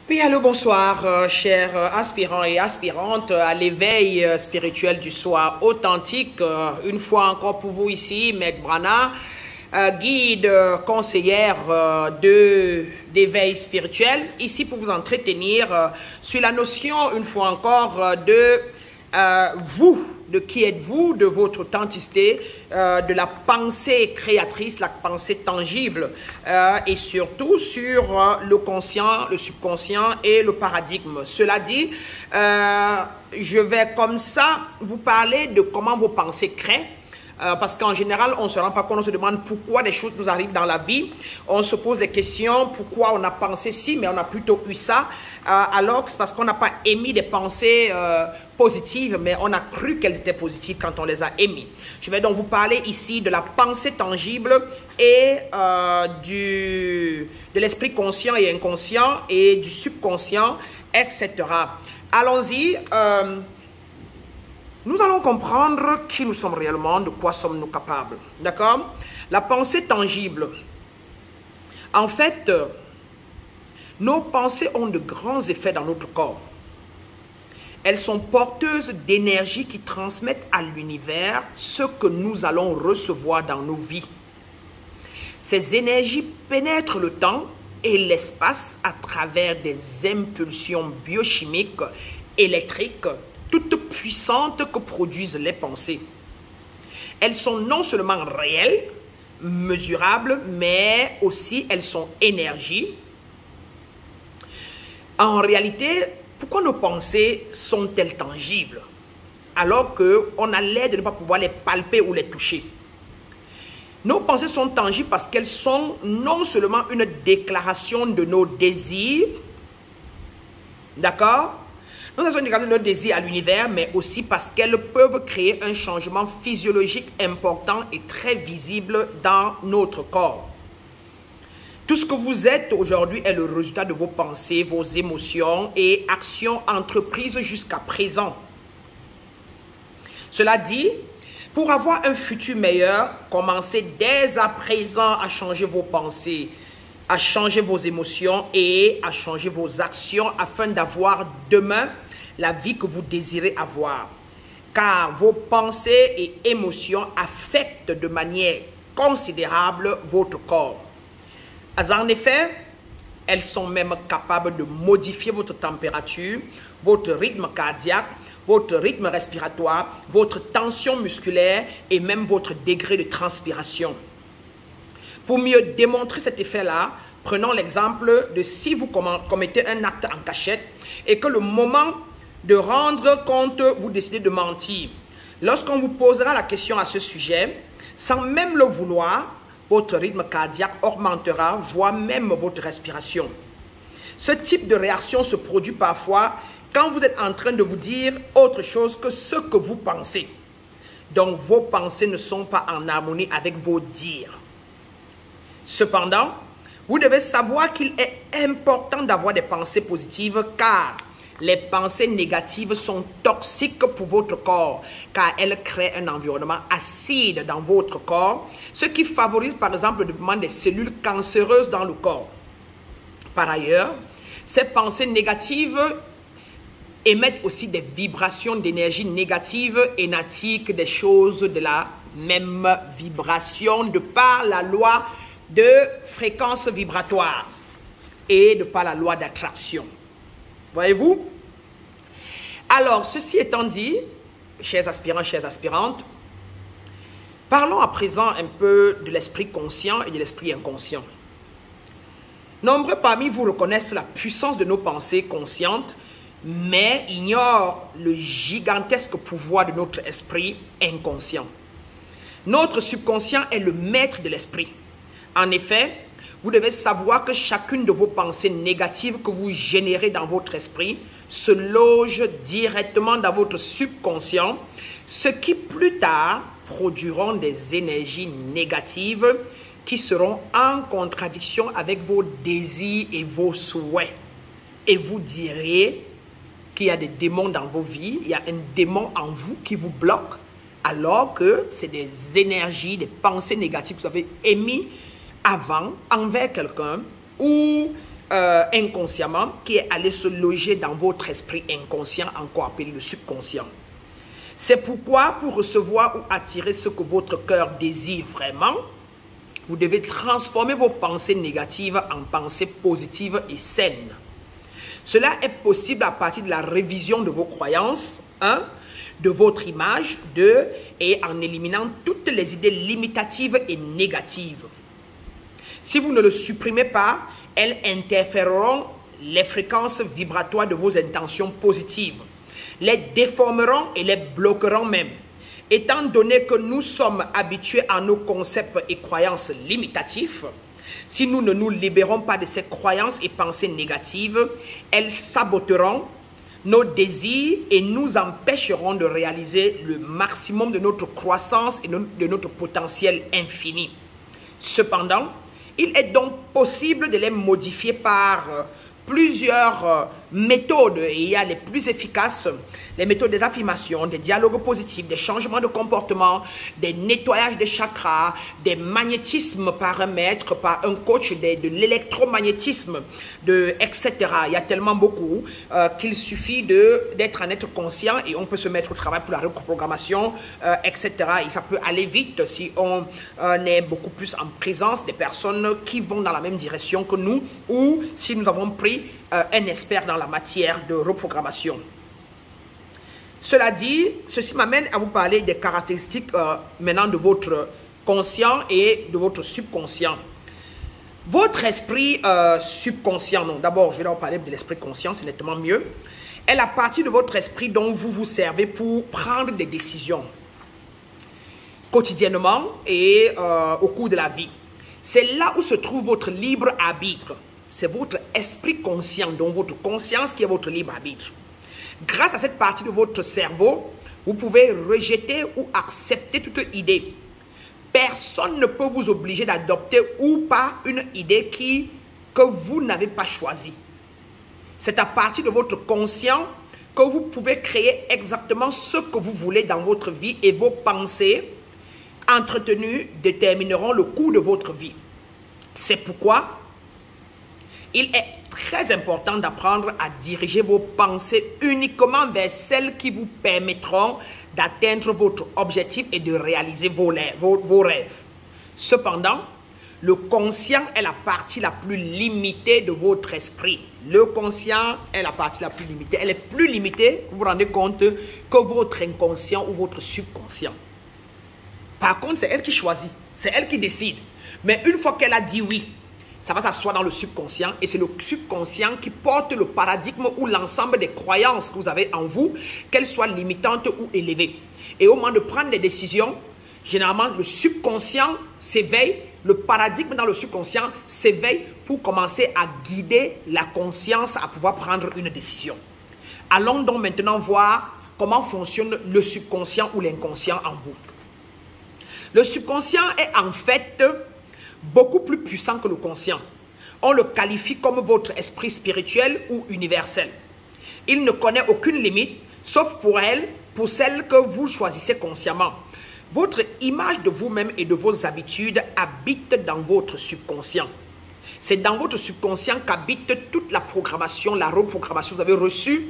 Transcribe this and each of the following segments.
Oui, allô, bonsoir, chers aspirants et aspirantes à l'éveil spirituel du soi authentique. Une fois encore pour vous ici, Maître Brana, guide, conseillère d'éveil spirituel, ici pour vous entretenir sur la notion, une fois encore, de vous. De qui êtes-vous, de votre authenticité, de la pensée créatrice, la pensée tangible, et surtout sur le conscient, le subconscient et le paradigme. Cela dit, je vais comme ça vous parler de comment vos pensées créent. Parce qu'en général, on ne se rend pas compte, on se demande pourquoi des choses nous arrivent dans la vie. On se pose des questions, pourquoi on a pensé ci, mais on a plutôt eu ça. Alors que c'est parce qu'on n'a pas émis des pensées positives, mais on a cru qu'elles étaient positives quand on les a émises. Je vais donc vous parler ici de la pensée tangible et de l'esprit conscient et inconscient et du subconscient, etc. Allons-y. Nous allons comprendre qui nous sommes réellement, de quoi sommes-nous capables. D'accord? La pensée tangible. En fait, nos pensées ont de grands effets dans notre corps. Elles sont porteuses d'énergie qui transmettent à l'univers ce que nous allons recevoir dans nos vies. Ces énergies pénètrent le temps et l'espace à travers des impulsions biochimiques, électriques, toutes puissantes que produisent les pensées. Elles sont non seulement réelles, mesurables, mais aussi elles sont énergie. En réalité, pourquoi nos pensées sont-elles tangibles alors qu'on a l'air de ne pas pouvoir les palper ou les toucher? Nos pensées sont tangibles parce qu'elles sont non seulement une déclaration de nos désirs, d'accord? Nous avons regardé nos désirs à l'univers, mais aussi parce qu'elles peuvent créer un changement physiologique important et très visible dans notre corps. Tout ce que vous êtes aujourd'hui est le résultat de vos pensées, vos émotions et actions entreprises jusqu'à présent. Cela dit, pour avoir un futur meilleur, commencez dès à présent à changer vos pensées, à changer vos émotions et à changer vos actions afin d'avoir demain la vie que vous désirez avoir. Car vos pensées et émotions affectent de manière considérable votre corps. En effet, elles sont même capables de modifier votre température, votre rythme cardiaque, votre rythme respiratoire, votre tension musculaire et même votre degré de transpiration. Pour mieux démontrer cet effet-là, prenons l'exemple de si vous commettez un acte en cachette et que le moment de rendre compte, vous décidez de mentir. Lorsqu'on vous posera la question à ce sujet, sans même le vouloir, votre rythme cardiaque augmentera, voire même votre respiration. Ce type de réaction se produit parfois quand vous êtes en train de vous dire autre chose que ce que vous pensez. Donc vos pensées ne sont pas en harmonie avec vos dires. Cependant, vous devez savoir qu'il est important d'avoir des pensées positives car les pensées négatives sont toxiques pour votre corps car elles créent un environnement acide dans votre corps, ce qui favorise par exemple le développement des cellules cancéreuses dans le corps. Par ailleurs, ces pensées négatives émettent aussi des vibrations d'énergie négative et n'attirent des choses de la même vibration de par la loi de fréquence vibratoire et de par la loi d'attraction. Voyez-vous? Alors, ceci étant dit, chers aspirants, chères aspirantes, parlons à présent un peu de l'esprit conscient et de l'esprit inconscient. Nombreux parmi vous reconnaissent la puissance de nos pensées conscientes, mais ignorent le gigantesque pouvoir de notre esprit inconscient. Notre subconscient est le maître de l'esprit. En effet, vous devez savoir que chacune de vos pensées négatives que vous générez dans votre esprit se loge directement dans votre subconscient, ce qui plus tard produiront des énergies négatives qui seront en contradiction avec vos désirs et vos souhaits. Et vous direz qu'il y a des démons dans vos vies, il y a un démon en vous qui vous bloque, alors que c'est des énergies, des pensées négatives que vous avez émises avant envers quelqu'un ou inconsciemment qui est allé se loger dans votre esprit inconscient, encore appelé le subconscient. C'est pourquoi, pour recevoir ou attirer ce que votre cœur désire vraiment, vous devez transformer vos pensées négatives en pensées positives et saines. Cela est possible à partir de la révision de vos croyances, de votre image, et en éliminant toutes les idées limitatives et négatives. Si vous ne le supprimez pas, elles interféreront les fréquences vibratoires de vos intentions positives, les déformeront et les bloqueront même. Étant donné que nous sommes habitués à nos concepts et croyances limitatifs, si nous ne nous libérons pas de ces croyances et pensées négatives, elles saboteront nos désirs et nous empêcheront de réaliser le maximum de notre croissance et de notre potentiel infini. Cependant, il est donc possible de les modifier par plusieurs méthodes, et il y a les plus efficaces, les méthodes des affirmations, des dialogues positifs, des changements de comportement, des nettoyages des chakras, des magnétismes par un maître, par un coach, de l'électromagnétisme, etc. Il y a tellement beaucoup qu'il suffit d'être en être conscient et on peut se mettre au travail pour la reprogrammation, etc. Et ça peut aller vite si on est beaucoup plus en présence des personnes qui vont dans la même direction que nous, ou si nous avons pris un expert dans la matière de reprogrammation. Cela dit, ceci m'amène à vous parler des caractéristiques maintenant de votre conscient et de votre subconscient. Votre esprit subconscient, non, d'abord je vais vous parler de l'esprit conscient, c'est nettement mieux, est la partie de votre esprit dont vous vous servez pour prendre des décisions quotidiennement et au cours de la vie. C'est là où se trouve votre libre arbitre. C'est votre esprit conscient, donc votre conscience qui est votre libre arbitre. Grâce à cette partie de votre cerveau, vous pouvez rejeter ou accepter toute idée. Personne ne peut vous obliger d'adopter ou pas une idée que vous n'avez pas choisie. C'est à partir de votre conscient que vous pouvez créer exactement ce que vous voulez dans votre vie et vos pensées entretenues détermineront le cours de votre vie. C'est pourquoi il est très important d'apprendre à diriger vos pensées uniquement vers celles qui vous permettront d'atteindre votre objectif et de réaliser vos rêves. Cependant, le conscient est la partie la plus limitée de votre esprit. Le conscient est la partie la plus limitée. Elle est plus limitée, vous vous rendez compte, que votre inconscient ou votre subconscient. Par contre, c'est elle qui choisit, c'est elle qui décide. Mais une fois qu'elle a dit oui, ça va s'asseoir dans le subconscient et c'est le subconscient qui porte le paradigme ou l'ensemble des croyances que vous avez en vous, qu'elles soient limitantes ou élevées. Et au moment de prendre des décisions, généralement le subconscient s'éveille, le paradigme dans le subconscient s'éveille pour commencer à guider la conscience à pouvoir prendre une décision. Allons donc maintenant voir comment fonctionne le subconscient ou l'inconscient en vous. Le subconscient est en fait beaucoup plus puissant que le conscient. On le qualifie comme votre esprit spirituel ou universel. Il ne connaît aucune limite, sauf pour celle que vous choisissez consciemment. Votre image de vous-même et de vos habitudes habite dans votre subconscient. C'est dans votre subconscient qu'habite toute la programmation, la reprogrammation que vous avez reçue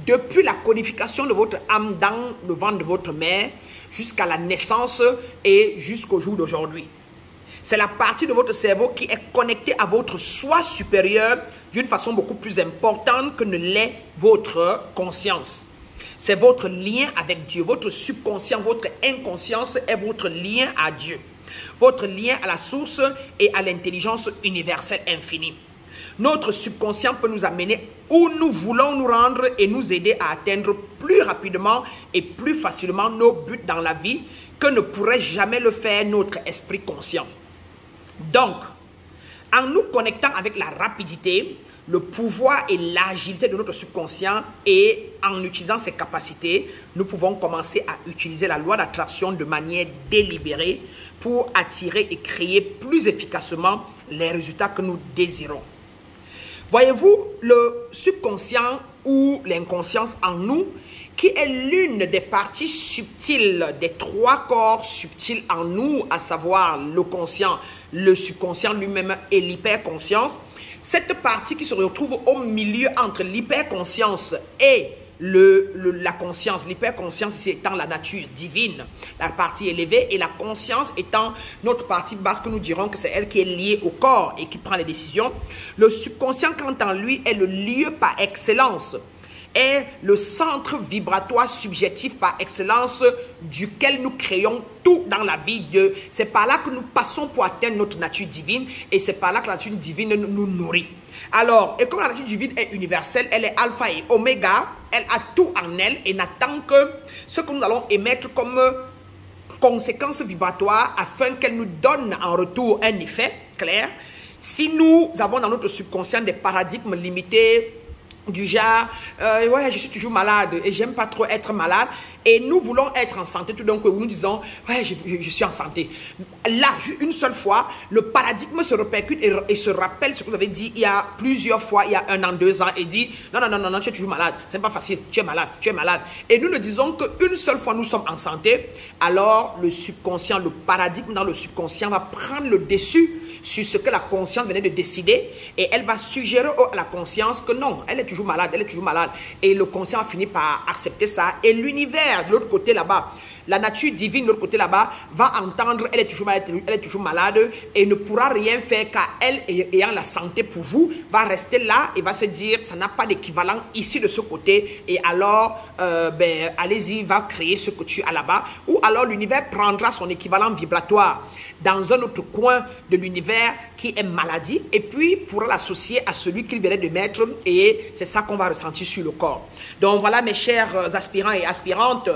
depuis la codification de votre âme dans le ventre de votre mère jusqu'à la naissance et jusqu'au jour d'aujourd'hui. C'est la partie de votre cerveau qui est connectée à votre soi supérieur d'une façon beaucoup plus importante que ne l'est votre conscience. C'est votre lien avec Dieu. Votre subconscient, votre inconscience est votre lien à Dieu. Votre lien à la source et à l'intelligence universelle infinie. Notre subconscient peut nous amener où nous voulons nous rendre et nous aider à atteindre plus rapidement et plus facilement nos buts dans la vie que ne pourrait jamais le faire notre esprit conscient. Donc, en nous connectant avec la rapidité, le pouvoir et l'agilité de notre subconscient et en utilisant ses capacités, nous pouvons commencer à utiliser la loi d'attraction de manière délibérée pour attirer et créer plus efficacement les résultats que nous désirons. Voyez-vous, le subconscient ou l'inconscience en nous, qui est l'une des parties subtiles des trois corps subtils en nous, à savoir le conscient, le subconscient lui-même et l'hyperconscience, Cette partie qui se retrouve au milieu entre l'hyperconscience et la conscience, l'hyperconscience ici étant la nature divine, la partie élevée, et la conscience étant notre partie basse que nous dirons que c'est elle qui est liée au corps et qui prend les décisions. Le subconscient, quant à lui, est le lieu par excellence, est le centre vibratoire subjectif par excellence duquel nous créons tout dans la vie. C'est par là que nous passons pour atteindre notre nature divine, et c'est par là que la nature divine nous nourrit. Alors, et comme la nature divine est universelle, elle est alpha et oméga, elle a tout en elle et n'attend que ce que nous allons émettre comme conséquence vibratoire afin qu'elle nous donne en retour un effet clair. Si nous avons dans notre subconscient des paradigmes limités, du genre, ouais, je suis toujours malade et j'aime pas trop être malade, et nous voulons être en santé, tout d'un coup nous disons, ouais, je suis en santé. Là, une seule fois, le paradigme se répercute et se rappelle ce que vous avez dit il y a plusieurs fois, il y a 1 an, 2 ans, et dit, non, non, non, non, non, tu es toujours malade, c'est pas facile, tu es malade, tu es malade. Et nous ne disons qu'une seule fois nous sommes en santé, alors le subconscient, le paradigme dans le subconscient va prendre le dessus sur ce que la conscience venait de décider, et elle va suggérer à la conscience que non, elle est toujours malade, elle est toujours malade. Et le conscient finit par accepter ça, et l'univers de l'autre côté là-bas, la nature divine de l'autre côté là-bas, va entendre, elle est toujours malade, et ne pourra rien faire, car elle, ayant la santé pour vous, va rester là et va se dire, ça n'a pas d'équivalent ici de ce côté, et alors, allez-y, va créer ce que tu as là-bas, ou alors l'univers prendra son équivalent vibratoire dans un autre coin de l'univers qui est maladie, et puis pourra l'associer à celui qu'il venait de mettre, et c'est ça qu'on va ressentir sur le corps. Donc voilà, mes chers aspirants et aspirantes,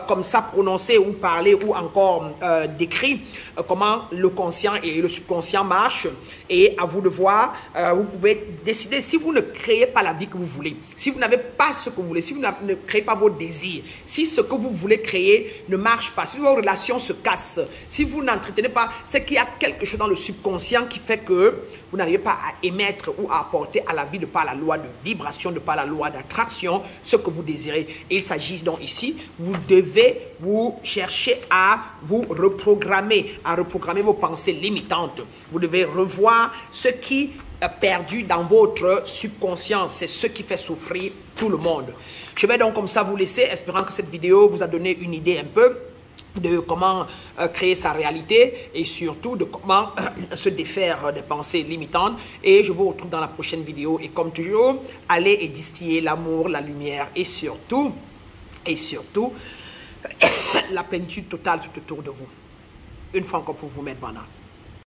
comme ça prononcé ou parlé ou encore décrit, comment le conscient et le subconscient marchent, et à vous de voir. Vous pouvez décider si vous ne créez pas la vie que vous voulez, si vous n'avez pas ce que vous voulez, si vous ne créez pas vos désirs, si ce que vous voulez créer ne marche pas, si vos relations se cassent, si vous n'entretenez pas, c'est qu'il y a quelque chose dans le subconscient qui fait que vous n'arrivez pas à émettre ou à apporter à la vie de par la loi de vibration, de par la loi d'attraction, ce que vous désirez. Et il s'agit donc ici, vous devez vous chercher à vous reprogrammer, à reprogrammer vos pensées limitantes. Vous devez revoir ce qui est perdu dans votre subconscient. C'est ce qui fait souffrir tout le monde. Je vais donc comme ça vous laisser, espérant que cette vidéo vous a donné une idée un peu de comment créer sa réalité, et surtout de comment se défaire des pensées limitantes. Et je vous retrouve dans la prochaine vidéo, et comme toujours, allez et distiller l'amour, la lumière, et surtout la plénitude totale tout autour de vous. Une fois encore pour vous mettre pendant.